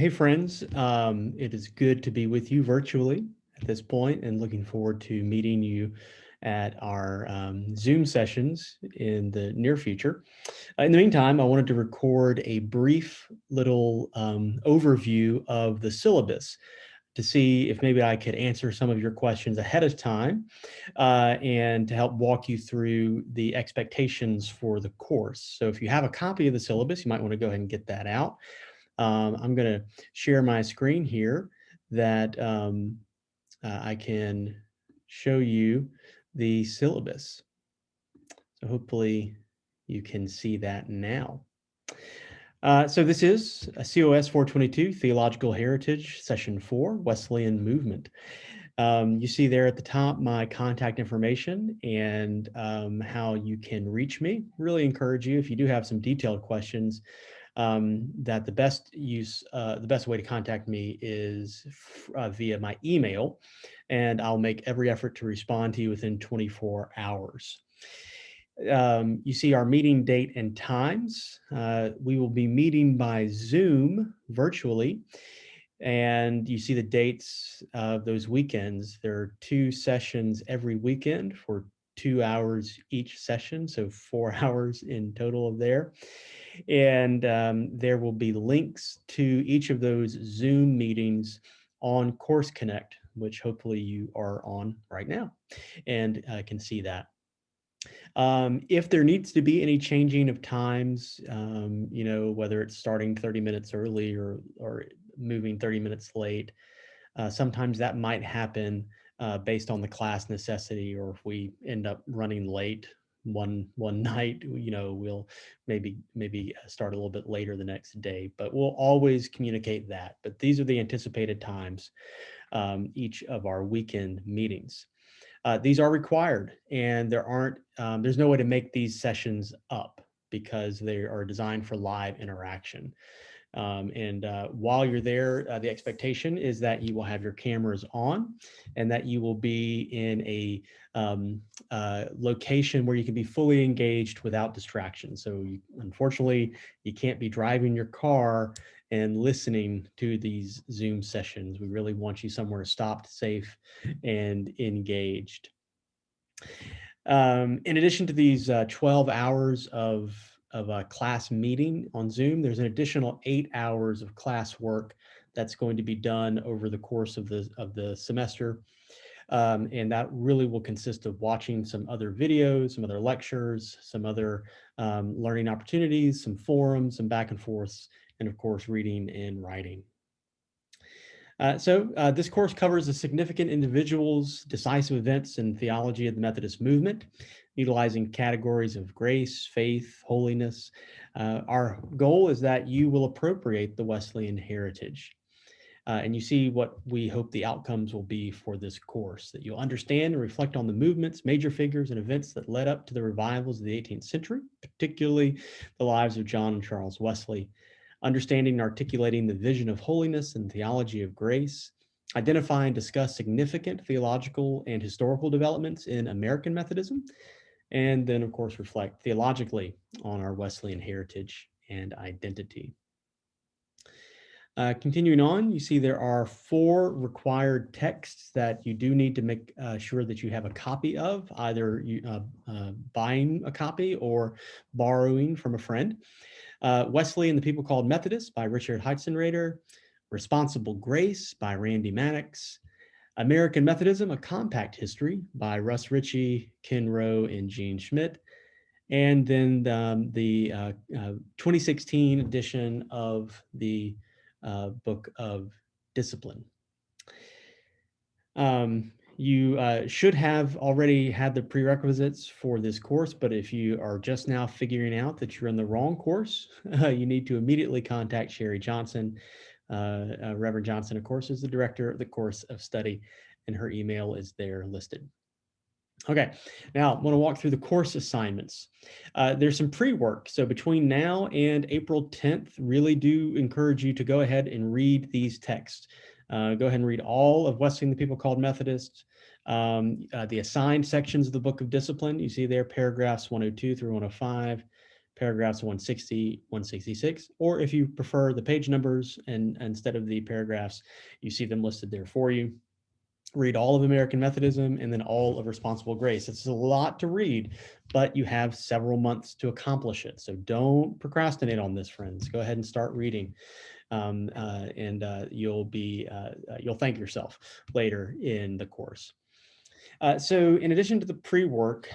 Hey friends, it is good to be with you virtually at this point and looking forward to meeting you at our Zoom sessions in the near future. In the meantime, I wanted to record a brief little overview of the syllabus to see if maybe I could answer some of your questions ahead of time and to help walk you through the expectations for the course. So if you have a copy of the syllabus, you might want to go ahead and get that out. I'm going to share my screen here that I can show you the syllabus. So hopefully you can see that now. So this is a COS 422, Theological Heritage, Session 4, Wesleyan Movement. You see there at the top my contact information and how you can reach me. Really encourage you, if you do have some detailed questions, that the best way to contact me is via my email, and I'll make every effort to respond to you within 24 hours. You see our meeting date and times. We will be meeting by Zoom virtually, and you see the dates of those weekends. There are 2 sessions every weekend for 2 hours each session, so 4 hours in total there. And there will be links to each of those Zoom meetings on Course Connect, which hopefully you are on right now and can see that. If there needs to be any changing of times, whether it's starting 30 minutes early or moving 30 minutes late, sometimes that might happen based on the class necessity, or if we end up running late one night, we'll maybe start a little bit later the next day, but we'll always communicate that. But these are the anticipated times each of our weekend meetings. These are required, and there's no way to make these sessions up because they are designed for live interaction. And while you're there, the expectation is that you will have your cameras on and that you will be in a location where you can be fully engaged without distraction. So unfortunately, you can't be driving your car and listening to these Zoom sessions. We really want you somewhere stopped, safe, and engaged. In addition to these 12 hours of a class meeting on Zoom, there's an additional 8 hours of class work that's going to be done over the course of the semester. And that really will consist of watching some other videos, some other lectures, some other learning opportunities, some forums, some back and forths, and of course, reading and writing. So this course covers the significant individuals, decisive events, and theology of the Methodist movement, utilizing categories of grace, faith, holiness. Our goal is that you will appropriate the Wesleyan heritage. And you see what we hope the outcomes will be for this course, that you'll understand and reflect on the movements, major figures, and events that led up to the revivals of the 18th century, particularly the lives of John and Charles Wesley, understanding and articulating the vision of holiness and theology of grace, identify and discuss significant theological and historical developments in American Methodism, and then, of course, reflect theologically on our Wesleyan heritage and identity. Continuing on, you see there are 4 required texts that you do need to make sure that you have a copy of, either buying a copy or borrowing from a friend. Wesley and the People Called Methodists by Richard Heitzenrader, Responsible Grace by Randy Maddox, American Methodism, A Compact History by Russ Ritchie, Ken Rowe, and Gene Schmidt, and then the 2016 edition of the Book of Discipline. You should have already had the prerequisites for this course, but if you are just now figuring out that you're in the wrong course, you need to immediately contact Sherry Johnson. Reverend Johnson, of course, is the director of the course of study, and her email is there listed. Okay, now I want to walk through the course assignments. There's some pre-work. So between now and April 10th, really do encourage you to go ahead and read these texts. Go ahead and read all of Wesleyan, the People Called Methodists, the assigned sections of the Book of Discipline. You see there paragraphs 102 through 105, paragraphs 160, 166, or if you prefer the page numbers and instead of the paragraphs, you see them listed there for you. Read all of American Methodism and then all of Responsible Grace. It's a lot to read, but you have several months to accomplish it. So don't procrastinate on this, friends. Go ahead and start reading, and you'll thank yourself later in the course. So in addition to the pre-work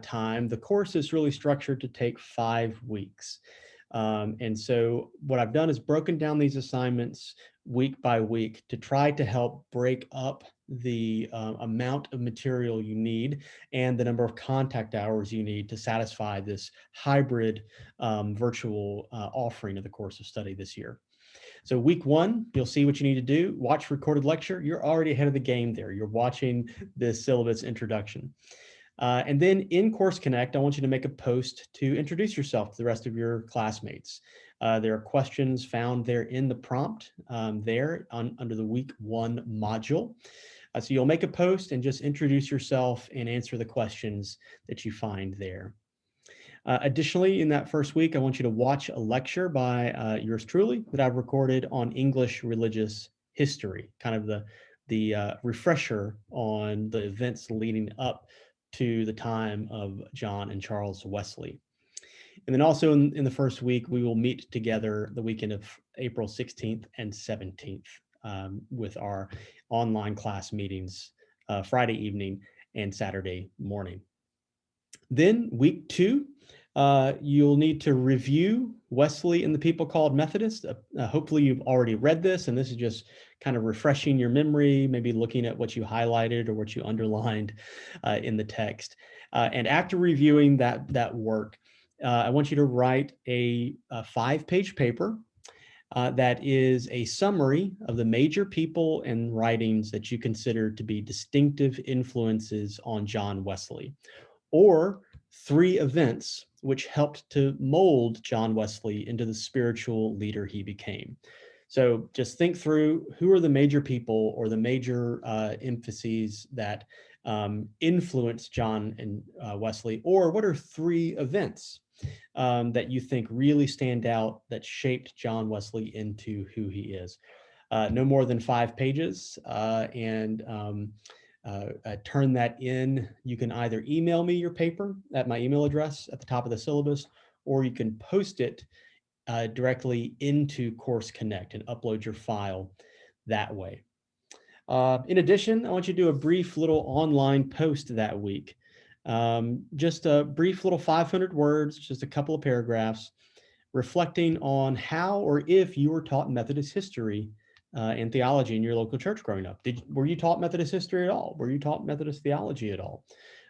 time, the course is really structured to take 5 weeks. And so what I've done is broken down these assignments week by week to try to help break up the amount of material you need and the number of contact hours you need to satisfy this hybrid virtual offering of the course of study this year. So week 1, you'll see what you need to do. Watch recorded lecture. You're already ahead of the game there. You're watching the syllabus introduction. And then in Course Connect, I want you to make a post to introduce yourself to the rest of your classmates. There are questions found there in the prompt under the week 1 module. So you'll make a post and just introduce yourself and answer the questions that you find there. Additionally, in that first week, I want you to watch a lecture by yours truly that I've recorded on English religious history, kind of the refresher on the events leading up to the time of John and Charles Wesley. And then also in the first week, we will meet together the weekend of April 16th and 17th with our online class meetings Friday evening and Saturday morning. Then week 2, you'll need to review Wesley and the People Called Methodists. Hopefully you've already read this, and this is just kind of refreshing your memory, maybe looking at what you highlighted or what you underlined in the text. And after reviewing that work, I want you to write a 5-page paper that is a summary of the major people and writings that you consider to be distinctive influences on John Wesley, or 3 events which helped to mold John Wesley into the spiritual leader he became. So just think through who are the major people or the major emphases that influenced John and Wesley, or what are 3 events that you think really stand out that shaped John Wesley into who he is. No more than 5 pages, and turn that in. You can either email me your paper at my email address at the top of the syllabus, or you can post it directly into Course Connect and upload your file that way. In addition, I want you to do a brief little online post that week. Just a brief little 500 words, just a couple of paragraphs, reflecting on how or if you were taught Methodist history and theology in your local church growing up. Were you taught Methodist history at all? Were you taught Methodist theology at all?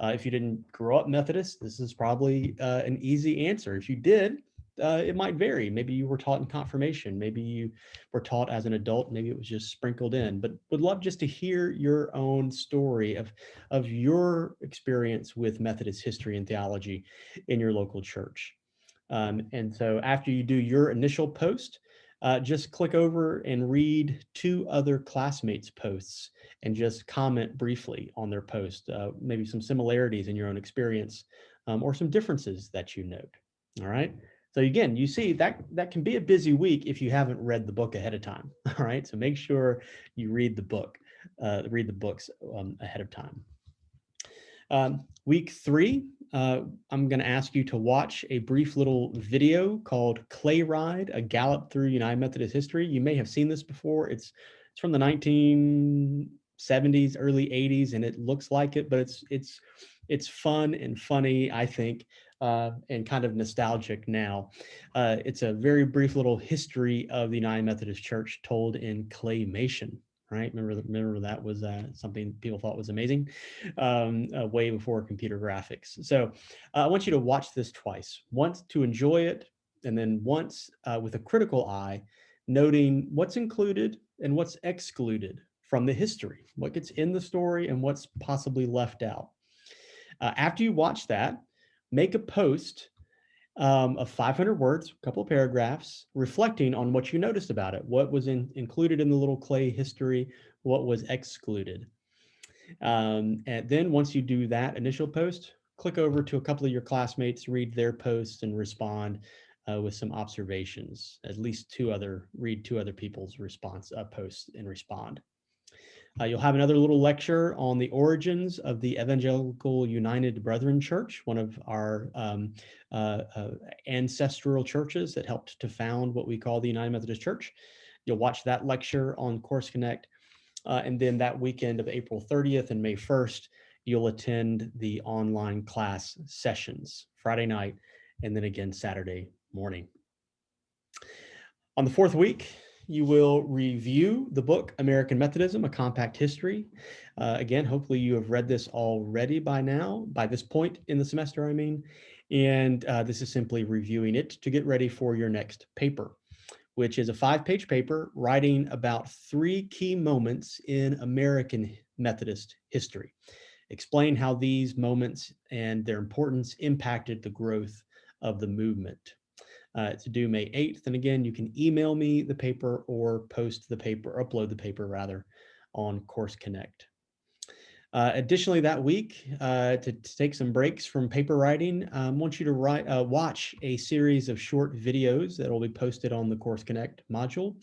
If you didn't grow up Methodist, this is probably an easy answer. If you did, it might vary. Maybe you were taught in confirmation. Maybe you were taught as an adult. Maybe it was just sprinkled in. But would love just to hear your own story of your experience with Methodist history and theology in your local church. And so after you do your initial post, just click over and read 2 other classmates' posts and just comment briefly on their post, maybe some similarities in your own experience or some differences that you note. All right. So again, you see that can be a busy week if you haven't read the book ahead of time. All right. So make sure you read the books ahead of time. Week 3, I'm going to ask you to watch a brief little video called Clay Ride, a Gallop Through United Methodist History. You may have seen this before. It's from the 1970s, early 80s, and it looks like it, but it's fun and funny, I think, and kind of nostalgic now. It's a very brief little history of the United Methodist Church told in claymation. Right? Remember that was something people thought was amazing way before computer graphics. So I want you to watch this twice, once to enjoy it, and then once with a critical eye, noting what's included and what's excluded from the history, what gets in the story and what's possibly left out. After you watch that, make a post of 500 words, a couple of paragraphs, reflecting on what you noticed about it, what was included in the little clay history, what was excluded. And then once you do that initial post, click over to a couple of your classmates, read their posts, and respond with some observations. At least read two other people's response posts and respond. You'll have another little lecture on the origins of the Evangelical United Brethren Church, one of our ancestral churches that helped to found what we call the United Methodist Church. You'll watch that lecture on Course Connect. And then that weekend of April 30th and May 1st, you'll attend the online class sessions Friday night and then again Saturday morning. On the fourth week, you will review the book American Methodism, A Compact History. Again, hopefully you have read this already by now, by this point in the semester, I mean. And this is simply reviewing it to get ready for your next paper, which is a 5-page paper writing about 3 key moments in American Methodist history. Explain how these moments and their importance impacted the growth of the movement. It's due May 8th. And again, you can email me the paper or upload the paper rather, on Course Connect. Additionally, that week, to take some breaks from paper writing, I want you to watch a series of short videos that will be posted on the Course Connect module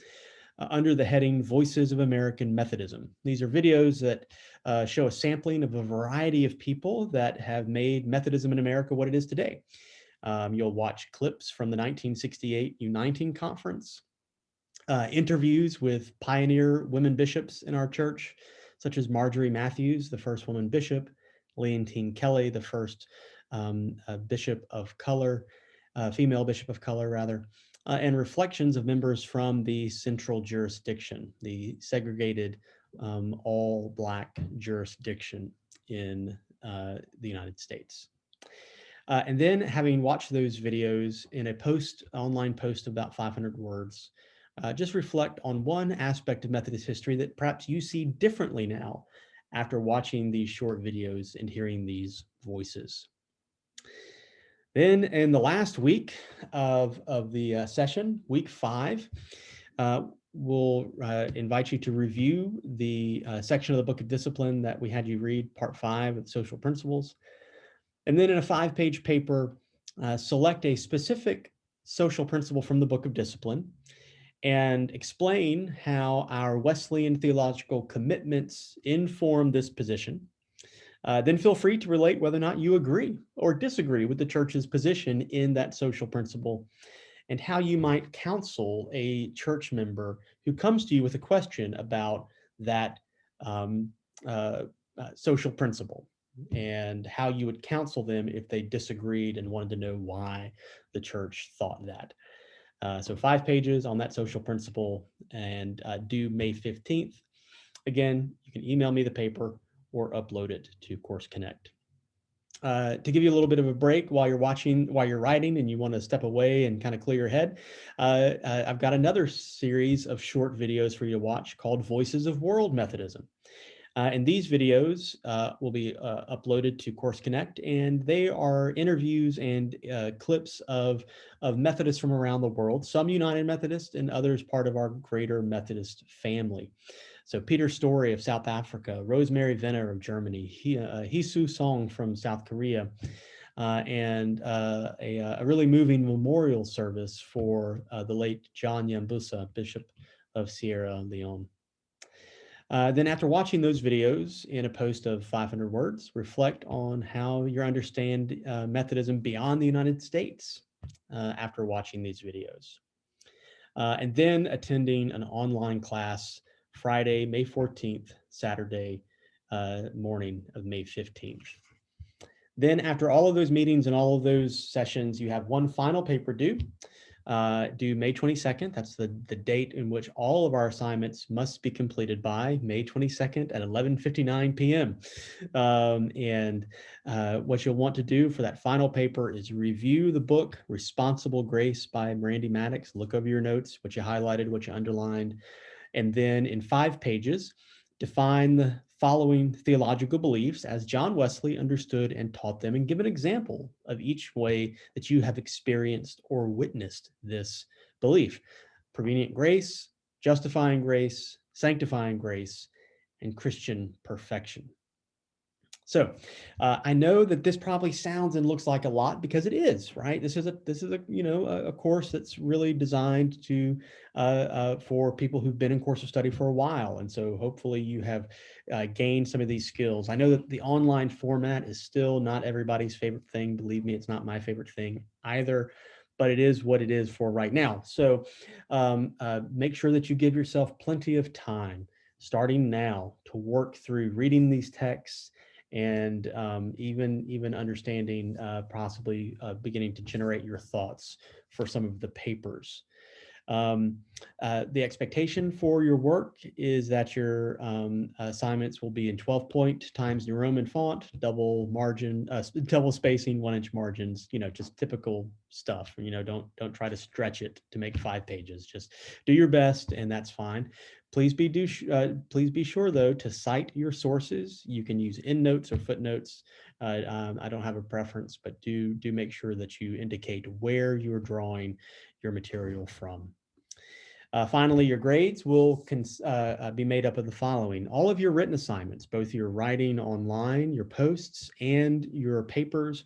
under the heading Voices of American Methodism. These are videos that show a sampling of a variety of people that have made Methodism in America what it is today. You'll watch clips from the 1968 Uniting Conference, interviews with pioneer women bishops in our church, such as Marjorie Matthews, the first woman bishop, Leontine Kelly, the first bishop of color, female bishop of color, rather, and reflections of members from the central jurisdiction, the segregated all-Black jurisdiction in the United States. And then, having watched those videos in a online post of about 500 words, just reflect on one aspect of Methodist history that perhaps you see differently now after watching these short videos and hearing these voices. Then, in the last week of the session, week 5, we'll invite you to review the section of the Book of Discipline that we had you read, part 5 of Social Principles. And then in a 5-page paper, select a specific social principle from the Book of Discipline and explain how our Wesleyan theological commitments inform this position. Then feel free to relate whether or not you agree or disagree with the church's position in that social principle and how you might counsel a church member who comes to you with a question about that social principle, and how you would counsel them if they disagreed and wanted to know why the church thought that. So 5 pages on that social principle, and due May 15th. Again, you can email me the paper or upload it to Course Connect. To give you a little bit of a break while you're writing and you want to step away and kind of clear your head, I've got another series of short videos for you to watch called Voices of World Methodism. And these videos will be uploaded to Course Connect, and they are interviews and clips of Methodists from around the world, some United Methodist and others part of our greater Methodist family. So Peter Story of South Africa, Rosemary Venner of Germany, Hisu Song from South Korea, and a really moving memorial service for the late John Yambusa, Bishop of Sierra Leone. Then after watching those videos in a post of 500 words, reflect on how you understand Methodism beyond the United States after watching these videos. And then attending an online class Friday, May 14th, Saturday morning of May 15th. Then after all of those meetings and all of those sessions, you have one final paper due May 22nd. That's the date in which all of our assignments must be completed by May 22nd at 11:59 p.m. What you'll want to do for that final paper is review the book Responsible Grace by Randy Maddox. Look over your notes, what you highlighted, what you underlined, and then in 5 pages, define the following theological beliefs as John Wesley understood and taught them, and give an example of each way that you have experienced or witnessed this belief: prevenient grace, justifying grace, sanctifying grace, and Christian perfection. So I know that this probably sounds and looks like a lot because it is, right? This is a a course that's really designed to for people who've been in course of study for a while, and so hopefully you have gained some of these skills. I know that the online format is still not everybody's favorite thing. Believe me, it's not my favorite thing either, but it is what it is for right now. So make sure that you give yourself plenty of time starting now to work through reading these texts and even understanding, possibly beginning to generate your thoughts for some of the papers. Um, the expectation for your work is that your assignments will be in 12-point Times New Roman font, double margin, double spacing, 1-inch margins. Just typical stuff. Don't try to stretch it to make 5 pages. Just do your best, and that's fine. Please be sure though to cite your sources. You can use endnotes or footnotes. I don't have a preference, but do make sure that you indicate where you're drawing your material from. Finally, your grades will be made up of the following. All of your written assignments, both your writing online, your posts, and your papers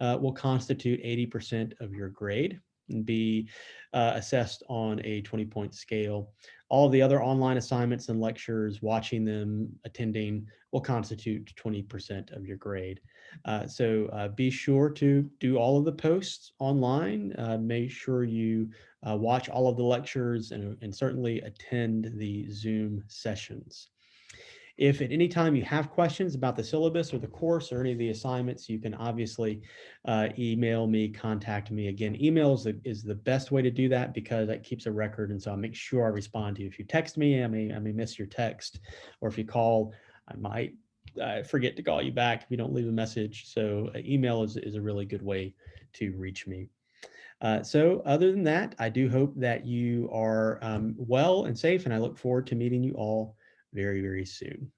will constitute 80% of your grade and be assessed on a 20-point scale. All of the other online assignments and lectures, watching them, attending, will constitute 20% of your grade. So be sure to do all of the posts online. Make sure you watch all of the lectures and certainly attend the Zoom sessions. If at any time you have questions about the syllabus or the course or any of the assignments, you can obviously email me, contact me. Again, email is the best way to do that because that keeps a record, and so I'll make sure I respond to you. If you text me, I may miss your text, or if you call, I might forget to call you back if you don't leave a message. So email is a really good way to reach me. So other than that, I do hope that you are well and safe, and I look forward to meeting you all very, very soon.